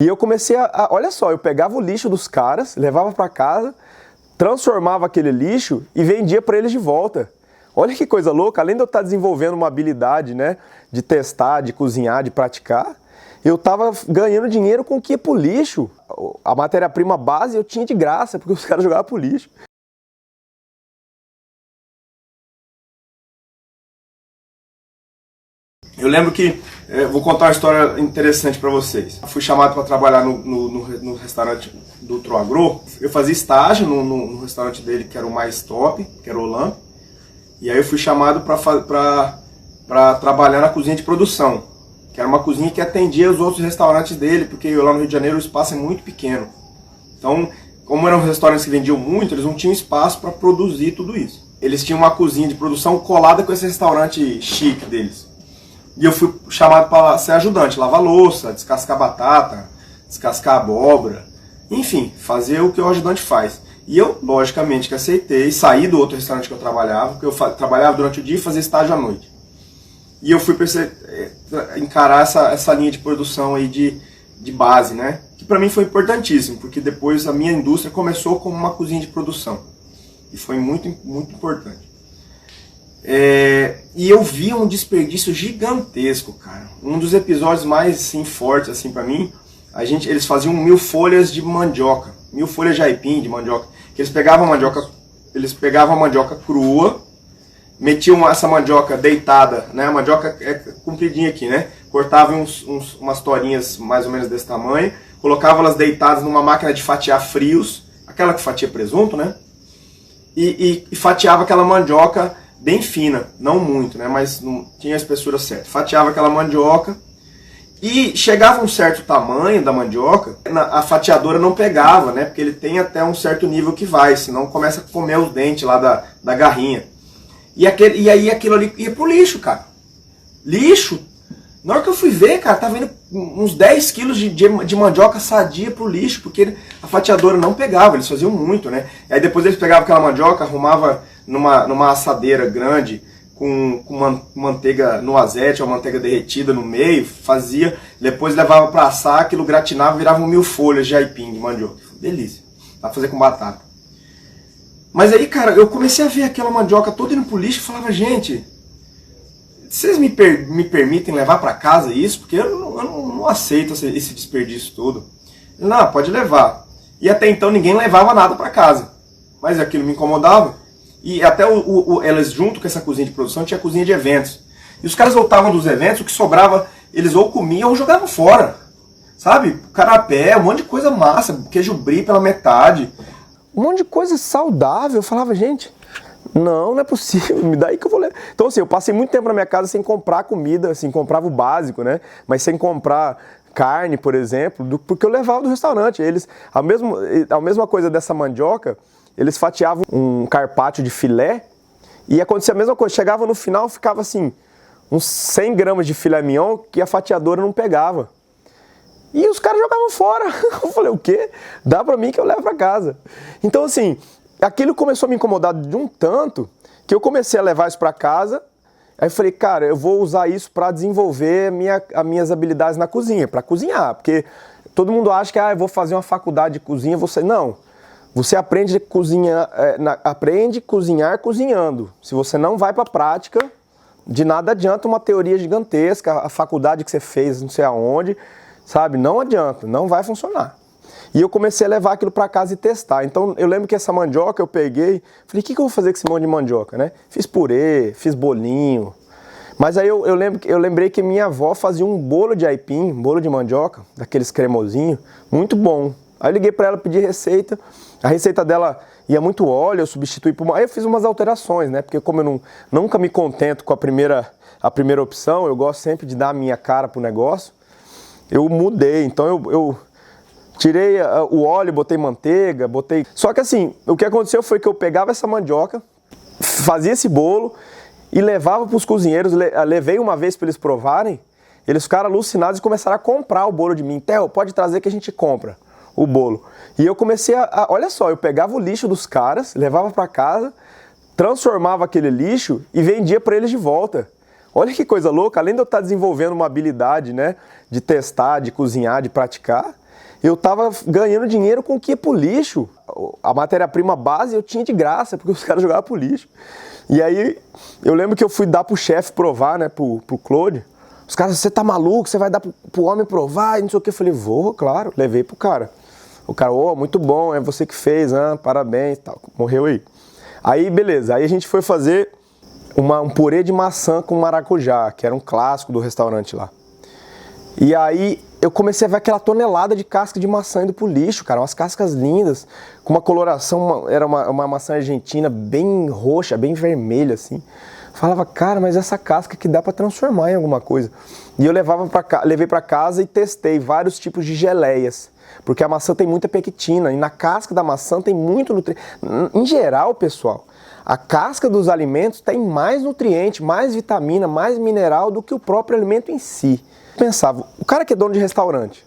E eu comecei olha só, eu pegava o lixo dos caras, levava para casa, transformava aquele lixo e vendia para eles de volta. Olha que coisa louca, além de eu estar desenvolvendo uma habilidade, né, de testar, de cozinhar, de praticar, eu estava ganhando dinheiro com o que ia pro lixo. A matéria-prima base eu tinha de graça, porque os caras jogavam pro lixo. Eu lembro que, vou contar uma história interessante para vocês. Eu fui chamado para trabalhar no restaurante do Troagro. Eu fazia estágio no restaurante dele, que era o mais top, que era o Olan. E aí eu fui chamado para trabalhar na cozinha de produção, que era uma cozinha que atendia os outros restaurantes dele, porque lá no Rio de Janeiro o espaço é muito pequeno. Então, como eram restaurantes que vendiam muito, eles não tinham espaço para produzir tudo isso. Eles tinham uma cozinha de produção colada com esse restaurante chique deles. E eu fui chamado para ser ajudante, lavar louça, descascar batata, descascar abóbora, enfim, fazer o que o ajudante faz. E eu, logicamente, que aceitei, saí do outro restaurante que eu trabalhava, porque eu trabalhava durante o dia e fazia estágio à noite. E eu fui encarar essa linha de produção aí de base, né? Que para mim foi importantíssimo, porque depois a minha indústria começou como uma cozinha de produção. E foi muito, muito importante. E eu vi um desperdício gigantesco, cara. Um dos episódios mais assim, fortes assim, para mim, eles faziam 1000 folhas de mandioca, 1000 folhas de aipim, de mandioca. Que eles pegavam a mandioca crua, metiam essa mandioca deitada, né? A mandioca é compridinha aqui, né? Cortavam umas torinhas mais ou menos desse tamanho, colocavam elas deitadas numa máquina de fatiar frios, aquela que fatia presunto, né? E fatiava aquela mandioca bem fina, não muito, né? Mas não tinha a espessura certa. Fatiava aquela mandioca e chegava um certo tamanho da mandioca, a fatiadora não pegava, né? Porque ele tem até um certo nível que vai, senão começa a comer os dentes lá da garrinha. E aí aquilo ali ia pro lixo, cara. Lixo. Na hora que eu fui ver, cara, tava indo uns 10 quilos de mandioca sadia pro lixo, porque a fatiadora não pegava, eles faziam muito, né? E aí depois eles pegavam aquela mandioca, arrumava numa assadeira grande, com manteiga no azete, ou manteiga derretida no meio, fazia, depois levava para assar, aquilo gratinava, virava 1000 folhas de aipim, de mandioca. Delícia. Dá pra fazer com batata. Mas aí, cara, eu comecei a ver aquela mandioca toda indo pro lixo e falava, gente, vocês me permitem levar para casa isso? Porque eu não aceito esse desperdício todo. Não, pode levar. E até então ninguém levava nada para casa. Mas aquilo me incomodava. E até elas, junto com essa cozinha de produção, tinha a cozinha de eventos. E os caras voltavam dos eventos, o que sobrava, eles ou comiam ou jogavam fora. Sabe? Carapé, um monte de coisa massa, queijo brie pela metade. Um monte de coisa saudável. Eu falava, gente, não é possível, me dá aí que eu vou ler. Então assim, eu passei muito tempo na minha casa sem comprar comida, assim, comprava o básico, né? Mas sem comprar carne, por exemplo, porque eu levava do restaurante. A mesma coisa dessa mandioca, eles fatiavam um carpaccio de filé e acontecia a mesma coisa. Chegava no final, ficava assim, uns 100 gramas de filé mignon que a fatiadora não pegava. E os caras jogavam fora. Eu falei, o quê? Dá pra mim que eu levo pra casa. Então assim, aquilo começou a me incomodar de um tanto que eu comecei a levar isso pra casa. Aí eu falei, cara, eu vou usar isso para desenvolver as minhas habilidades na cozinha, para cozinhar. Porque todo mundo acha que eu vou fazer uma faculdade de cozinha. Não. Você aprende a cozinhar cozinhando. Se você não vai para a prática, de nada adianta uma teoria gigantesca, a faculdade que você fez não sei aonde, sabe? Não adianta, não vai funcionar. E eu comecei a levar aquilo para casa e testar. Então eu lembro que essa mandioca eu peguei, falei, o que eu vou fazer com esse monte de mandioca, né? Fiz purê, fiz bolinho. Mas aí eu lembrei que minha avó fazia um bolo de aipim, um bolo de mandioca, daqueles cremosinhos, muito bom. Aí eu liguei para ela, pedi receita. A receita dela ia muito óleo, eu substituí por Aí eu fiz umas alterações, né? Porque como eu nunca me contento com a primeira opção, eu gosto sempre de dar a minha cara pro negócio, eu mudei. Então eu tirei o óleo, botei manteiga, Só que assim, o que aconteceu foi que eu pegava essa mandioca, fazia esse bolo e levava para os cozinheiros, levei uma vez para eles provarem, eles ficaram alucinados e começaram a comprar o bolo de mim. Theo, pode trazer que a gente compra o bolo. E eu comecei olha só, eu pegava o lixo dos caras, levava para casa, transformava aquele lixo e vendia para eles de volta. Olha que coisa louca, além de eu estar desenvolvendo uma habilidade, né, de testar, de cozinhar, de praticar, eu tava ganhando dinheiro com o que ia pro lixo. A matéria-prima base eu tinha de graça, porque os caras jogavam pro lixo. E aí, eu lembro que eu fui dar pro chefe provar, né, pro Claude. Os caras, você tá maluco? Você vai dar pro homem provar? E não sei o que. Eu falei, vou, claro. Levei pro cara. O cara, muito bom, é você que fez, parabéns e tal. Morreu aí. Aí, beleza. Aí a gente foi fazer um purê de maçã com maracujá, que era um clássico do restaurante lá. E aí eu comecei a ver aquela tonelada de casca de maçã indo pro lixo, cara. Umas cascas lindas, com uma coloração, era uma maçã argentina bem roxa, bem vermelha, assim. Falava, cara, mas essa casca que dá pra transformar em alguma coisa. E eu levei pra casa e testei vários tipos de geleias. Porque a maçã tem muita pectina e na casca da maçã tem muito nutriente. Em geral, pessoal, a casca dos alimentos tem mais nutriente, mais vitamina, mais mineral do que o próprio alimento em si. Eu pensava, o cara que é dono de restaurante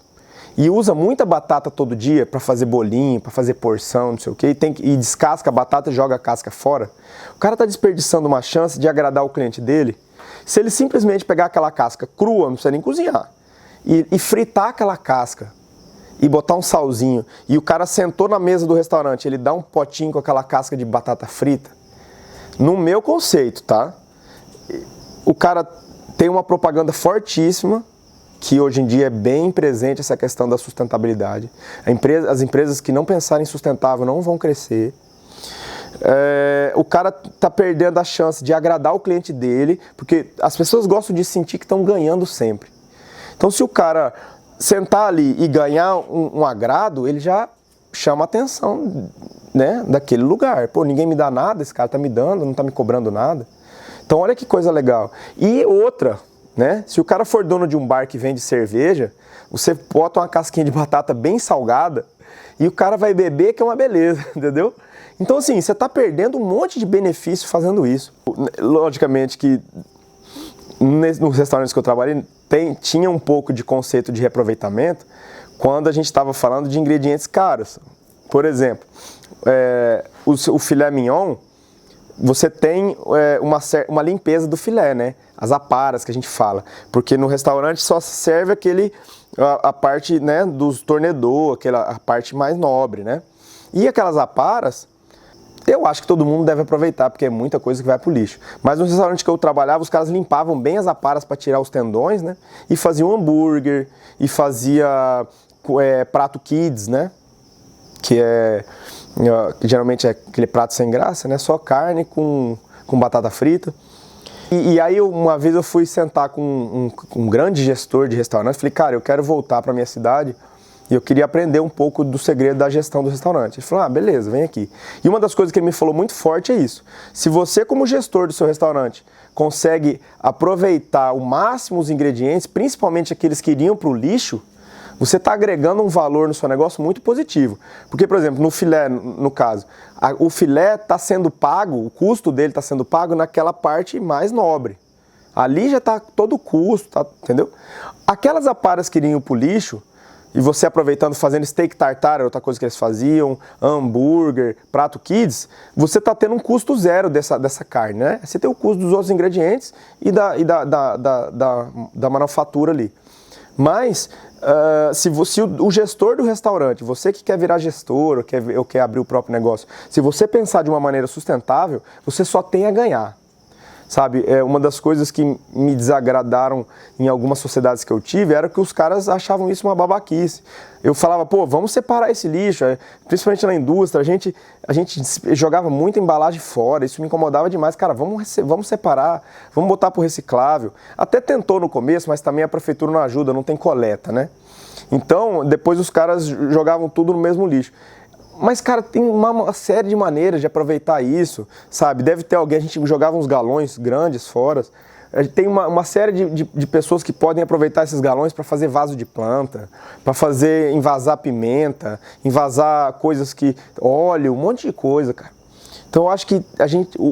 e usa muita batata todo dia para fazer bolinho, para fazer porção, não sei o quê, e descasca a batata e joga a casca fora, o cara está desperdiçando uma chance de agradar o cliente dele se ele simplesmente pegar aquela casca crua, não precisa nem cozinhar, e fritar aquela casca e botar um salzinho, e o cara sentou na mesa do restaurante, ele dá um potinho com aquela casca de batata frita. No meu conceito, tá? O cara tem uma propaganda fortíssima, que hoje em dia é bem presente essa questão da sustentabilidade. As empresas que não pensarem em sustentável não vão crescer. O cara está perdendo a chance de agradar o cliente dele, porque as pessoas gostam de sentir que estão ganhando sempre. Então, se o cara sentar ali e ganhar um agrado, ele já chama a atenção, né, daquele lugar. Pô, ninguém me dá nada, esse cara tá me dando, não tá me cobrando nada. Então olha que coisa legal. E outra, né, se o cara for dono de um bar que vende cerveja, você bota uma casquinha de batata bem salgada e o cara vai beber, que é uma beleza, entendeu? Então assim, você tá perdendo um monte de benefício fazendo isso. Logicamente que nos restaurantes que eu trabalhei, tinha um pouco de conceito de reaproveitamento quando a gente estava falando de ingredientes caros. Por exemplo, o filé mignon, você tem uma limpeza do filé, né? As aparas que a gente fala. Porque no restaurante só serve a parte, né, dos tornedor, a parte mais nobre, né? E aquelas aparas, eu acho que todo mundo deve aproveitar, porque é muita coisa que vai pro lixo. Mas no restaurante que eu trabalhava, os caras limpavam bem as aparas para tirar os tendões, né? E faziam hambúrguer, e fazia prato kids, né? Que geralmente é aquele prato sem graça, né? Só carne com batata frita. E aí uma vez eu fui sentar com um grande gestor de restaurante, falei, cara, eu quero voltar para minha cidade e eu queria aprender um pouco do segredo da gestão do restaurante. Ele falou, beleza, vem aqui. E uma das coisas que ele me falou muito forte é isso. Se você, como gestor do seu restaurante, consegue aproveitar ao máximo os ingredientes, principalmente aqueles que iriam para o lixo, você está agregando um valor no seu negócio muito positivo. Porque, por exemplo, no filé, no caso, o filé está sendo pago, o custo dele está sendo pago naquela parte mais nobre. Ali já está todo o custo, entendeu? Aquelas aparas que iriam para o lixo, e você aproveitando, fazendo steak tartar, outra coisa que eles faziam, hambúrguer, prato kids, você está tendo um custo zero dessa carne, né? Você tem o custo dos outros ingredientes e da manufatura ali. Mas, se o gestor do restaurante, você que quer virar gestor ou quer abrir o próprio negócio, se você pensar de uma maneira sustentável, você só tem a ganhar. Sabe, uma das coisas que me desagradaram em algumas sociedades que eu tive era que os caras achavam isso uma babaquice. Eu falava, pô, vamos separar esse lixo, principalmente na indústria, a gente jogava muita embalagem fora, isso me incomodava demais. Cara, vamos separar, vamos botar pro reciclável. Até tentou no começo, mas também a prefeitura não ajuda, não tem coleta, né? Então, depois os caras jogavam tudo no mesmo lixo. Mas, cara, tem uma série de maneiras de aproveitar isso, sabe? Deve ter alguém, a gente jogava uns galões grandes fora. Tem uma série de pessoas que podem aproveitar esses galões para fazer vaso de planta, para fazer envasar pimenta, envasar coisas que... óleo, um monte de coisa, cara. Então, eu acho que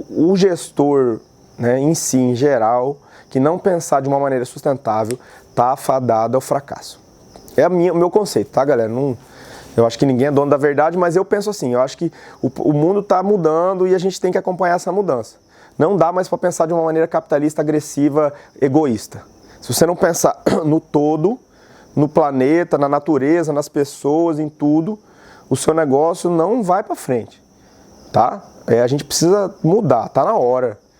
o gestor, né, em si, em geral, que não pensar de uma maneira sustentável, tá afadado ao fracasso. É o meu conceito, tá, galera? Eu acho que ninguém é dono da verdade, mas eu penso assim, eu acho que o mundo está mudando e a gente tem que acompanhar essa mudança. Não dá mais para pensar de uma maneira capitalista, agressiva, egoísta. Se você não pensar no todo, no planeta, na natureza, nas pessoas, em tudo, o seu negócio não vai para frente, tá? A gente precisa mudar, tá na hora.